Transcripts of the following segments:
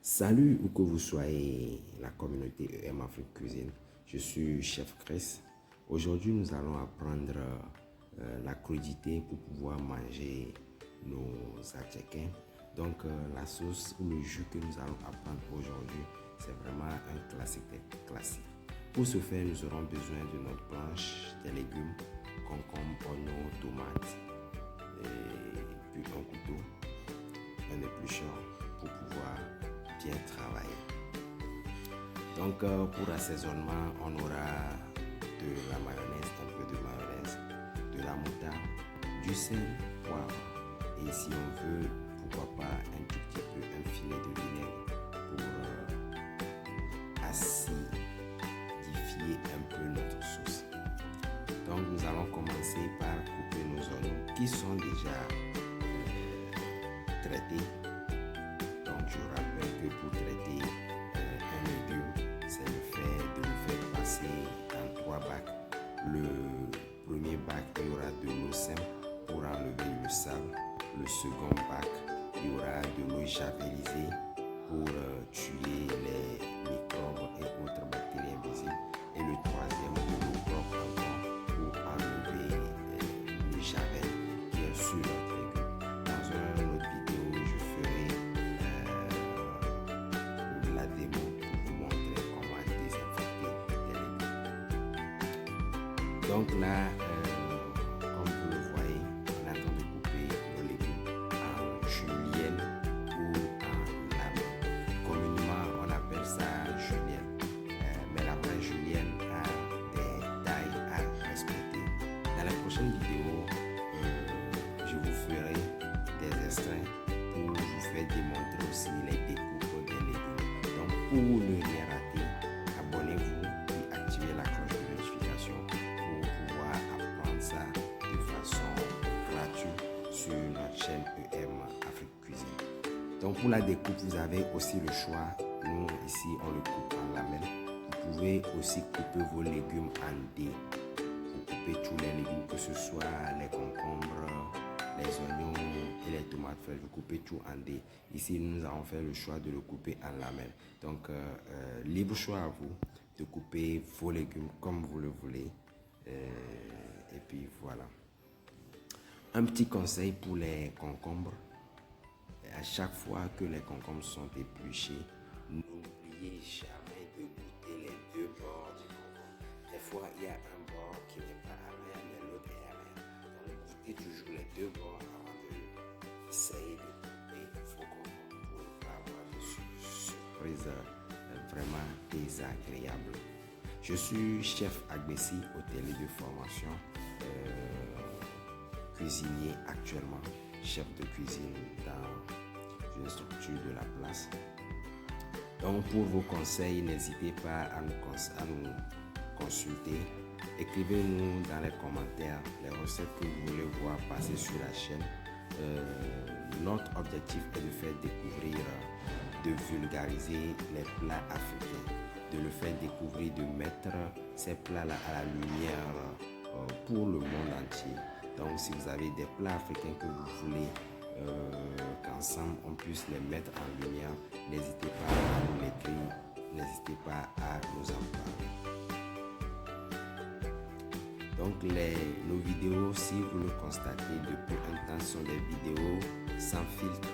Salut où que vous soyez, la communauté EM Afrique Cuisine. Je suis Chef Chris. Aujourd'hui, nous allons apprendre la crudité pour pouvoir manger nos attiékins. Donc, la sauce ou le jus que nous allons apprendre aujourd'hui, c'est vraiment un classique des classiques. Pour ce faire, nous aurons besoin de notre planche, des légumes, concombres, oignons, tomates, et puis un couteau, un éplucheur pour pouvoir bien travailler. Donc pour l'assaisonnement, on aura de la mayonnaise, un peu de mayonnaise, de la moutarde, du sel, poivre et si on veut, pourquoi pas un tout petit peu un filet de vinaigre pour acidifier un peu notre sauce. Donc nous allons commencer par couper nos oignons qui sont déjà traités. Donc je rappelle que pour traiter un légume, c'est le fait de le faire passer dans 3 bacs. Le premier bac, il y aura de l'eau simple pour enlever le sable. Le second bac, il y aura de l'eau javelisée pour tuer les microbes et autres bactéries invisibles. Et le troisième, de l'eau propre encore pour enlever le javel qui est sur notre légume. Dans une autre vidéo, je ferai la démo pour vous montrer comment désinfecter les légumes. Donc là, comme vous le voyez, on est en train de couper nos légumes en julienne ou en lamelles. Communément, on appelle ça julienne. Mais la vraie julienne a des tailles à respecter. Dans la prochaine vidéo, je vous ferai des extraits pour vous faire démontrer aussi les découpes des légumes. Donc pour ne rien rater, abonnez-vous et activez la cloche de notification pour pouvoir apprendre ça de façon gratuite sur notre chaîne EM Afrique Cuisine. Donc pour la découpe, vous avez aussi le choix. Nous ici, on le coupe en lamelles. Vous pouvez aussi couper vos légumes en dés. Vous coupez tous les légumes, que ce soit les concombres, les oignons et les tomates fraîches, vous coupez tout en dés. Ici, nous avons fait le choix de le couper en lamelles. Donc, libre choix à vous de couper vos légumes comme vous le voulez. Et puis voilà. Un petit conseil pour les concombres. À chaque fois que les concombres sont épluchés, n'oubliez jamais de goûter les deux bords du concombre. Des fois, il y a un bord qui n'est pas amer, mais l'autre est amer. Donc, goûtez toujours les deux bords avant d'essayer de couper vos concombres pour ne pas avoir de surprise vraiment désagréable. Je suis chef Agbessi, hôtelier de formation, cuisinier actuellement, chef de cuisine dans une structure de la place. Donc pour vos conseils, n'hésitez pas à nous consulter. Écrivez-nous dans les commentaires les recettes que vous voulez voir passer sur la chaîne. Notre objectif est de faire découvrir, de vulgariser les plats africains, de le faire découvrir, de mettre ces plats-là à la lumière pour le monde entier. Donc si vous avez des plats africains que vous voulez qu'ensemble on puisse les mettre en lumière, n'hésitez pas à nous l'écrire, n'hésitez pas à nous en parler. Donc nos vidéos, si vous le constatez depuis un temps, sont des vidéos sans filtre.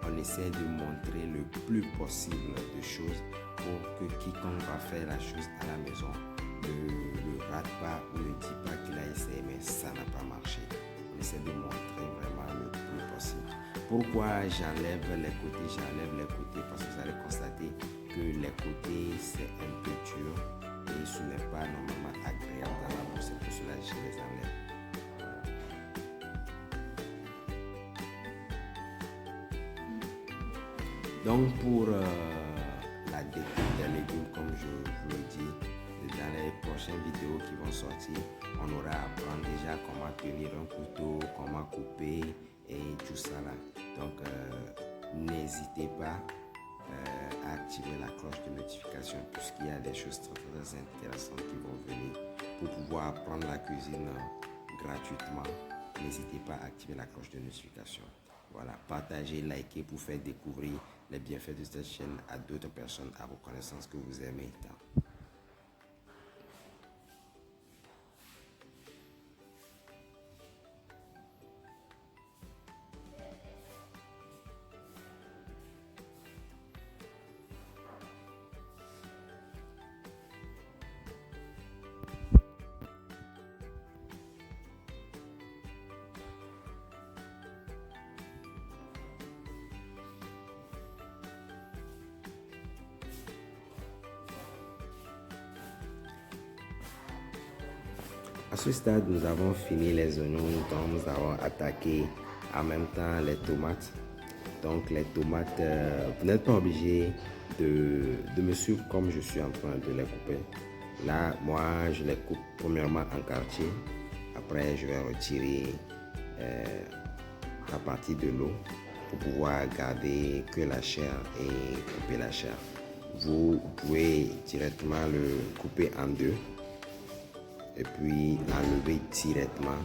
On essaie de montrer le plus possible de choses pour que quiconque va faire la chose à la maison ne rate pas ou ne dit pas qu'il a essayé mais ça n'a pas marché. On essaie de montrer vraiment le plus possible. Pourquoi j'enlève les côtés? Parce que vous allez constater que les côtés c'est un peu dur et ce n'est pas normalement agréable dans la bouche. C'est pour cela que je les enlève. Donc pour la découpe des légumes, comme je vous le dis, dans les prochaines vidéos qui vont sortir, on aura à apprendre déjà comment tenir un couteau, comment couper et tout ça là. Donc n'hésitez pas à activer la cloche de notification puisqu'il y a des choses très, très intéressantes qui vont venir pour pouvoir apprendre la cuisine gratuitement. N'hésitez pas à activer la cloche de notification. Voilà, partagez, likez pour faire découvrir les bienfaits de cette chaîne à d'autres personnes à vos connaissances que vous aimez tant. À ce stade, nous avons fini les oignons, donc nous avons attaqué en même temps les tomates. Donc les tomates, vous n'êtes pas obligé de me suivre comme je suis en train de les couper. Là, moi, je les coupe premièrement en quartier. Après, je vais retirer la partie de l'eau pour pouvoir garder que la chair et couper la chair. Vous pouvez directement le couper en deux et puis enlever directement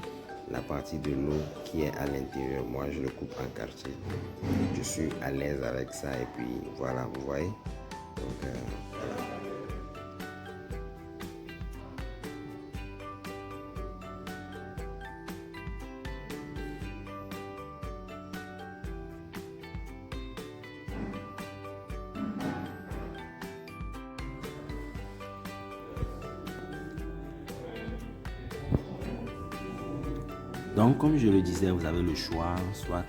la partie de l'eau qui est à l'intérieur. Moi, je le coupe en quartier. Je suis à l'aise avec ça et puis voilà, vous voyez. Donc, voilà. Donc, comme je le disais, vous avez le choix, soit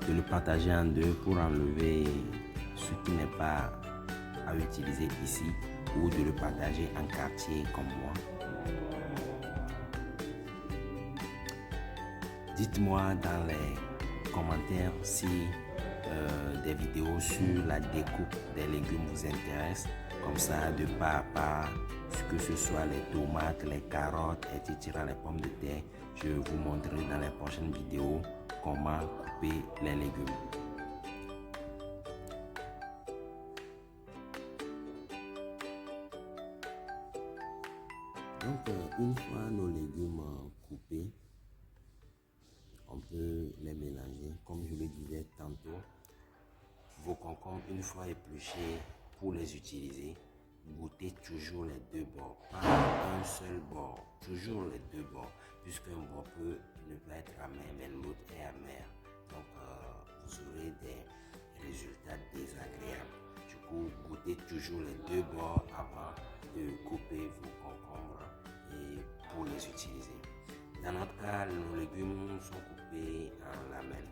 de le partager en deux pour enlever ce qui n'est pas à utiliser ici, ou de le partager en quartier comme moi. Dites-moi dans les commentaires si des vidéos sur la découpe des légumes vous intéressent, comme ça de pas à pas, que ce soit les tomates, les carottes, etc., les pommes de terre. Je vais vous montrer dans les prochaines vidéos comment couper les légumes. Donc, une fois nos légumes coupés, on peut les mélanger. Comme je le disais tantôt, vos concombres, une fois épluchés, pour les utiliser, goûtez toujours les deux bords, pas un seul bord, toujours les deux bords, puisqu'un bord peut ne pas être amer, mais l'autre est amer. Donc, vous aurez des résultats désagréables. Du coup, goûtez toujours les deux bords avant de couper vos concombres et pour les utiliser. Dans notre cas, nos légumes sont coupés en lamelles,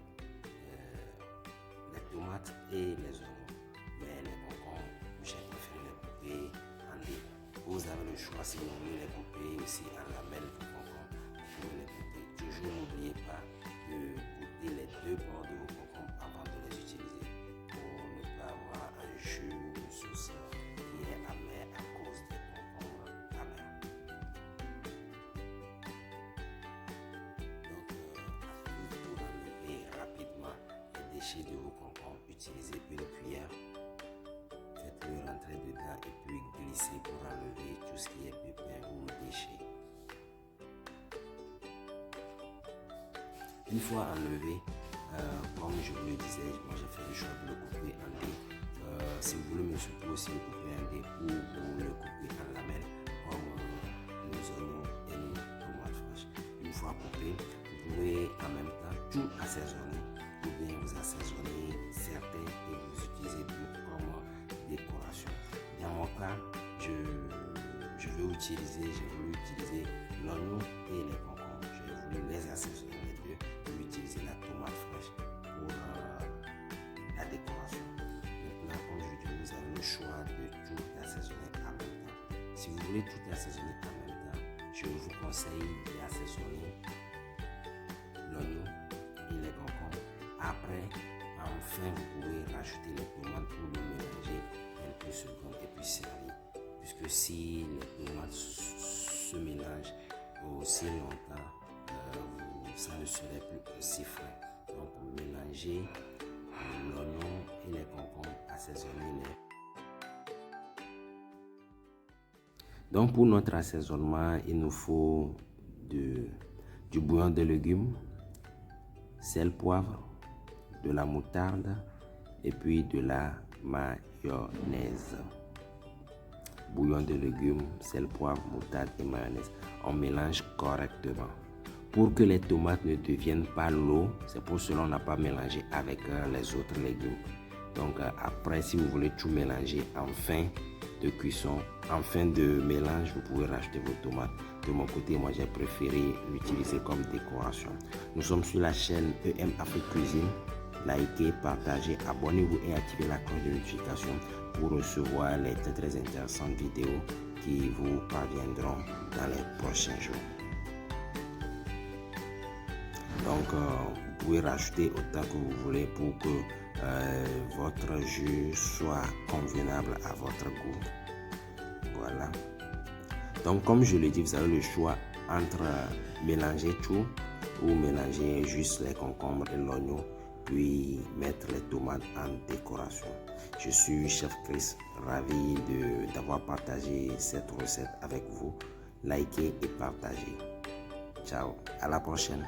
les tomates et les oignons, mais les concombres, j'ai préféré les couper en dés. Vous avez le choix si vous voulez les couper aussi en lamelles, vos concombres, vous pouvez les couper. Toujours n'oubliez pas de goûter les deux bords de vos concombres avant de les utiliser pour ne pas avoir un jus ou une sauce qui est amère à cause des concombres amers. Donc, pour enlever rapidement les déchets de vos concombres, utilisez une cuillère, faites-le rentrer dedans et puis glissez pour enlever tout ce qui est pépins ou déchets. Une fois enlevé, comme je vous le disais, moi j'ai fait le choix de le couper en dés. Si vous voulez me soutenir aussi le couper en dés ou vous le couper en lamelles comme nos oignons et nos tomates fraîches. Une fois coupé, vous pouvez en même temps tout assaisonner ou bien vous assaisonnez certains et vous utilisez d'autres comme décoration. Dans mon cas, j'ai voulu utiliser l'oignon et les concombres. J'ai voulu les assaisonner les deux et utiliser la tomate fraîche pour la décoration. Maintenant, comme je dis, vous avez le choix de tout assaisonner en même temps. Si vous voulez tout assaisonner en même temps, je vous conseille d'assaisonner l'oignon et les concombres. Après, enfin, vous pouvez rajouter les tomates pour le mélanger quelques secondes et puis servir. Puisque si les tomates se mélangent aussi longtemps, ça ne serait plus aussi frais. Donc, mélangez l'oignon et les concombres, assaisonnez-les. Donc, pour notre assaisonnement, il nous faut du bouillon de légumes, sel, poivre, de la moutarde, et puis de la mayonnaise. Bouillon de légumes, sel, poivre, moutarde et mayonnaise. On mélange correctement. Pour que les tomates ne deviennent pas l'eau, c'est pour cela qu'on n'a pas mélangé avec les autres légumes. Donc après, si vous voulez tout mélanger en fin de cuisson, en fin de mélange, vous pouvez rajouter vos tomates. De mon côté, moi j'ai préféré l'utiliser comme décoration. Nous sommes sur la chaîne EM Afrique Cuisine. Likez, partagez, abonnez-vous et activez la cloche de notification pour recevoir les très intéressantes vidéos qui vous parviendront dans les prochains jours. Donc, vous pouvez rajouter autant que vous voulez pour que votre jus soit convenable à votre goût. Voilà. Donc, comme je l'ai dit, vous avez le choix entre mélanger tout ou mélanger juste les concombres et l'oignon, puis mettre les tomates en décoration. Je suis Chef Chris, ravi d'avoir partagé cette recette avec vous. Likez et partagez. Ciao, à la prochaine.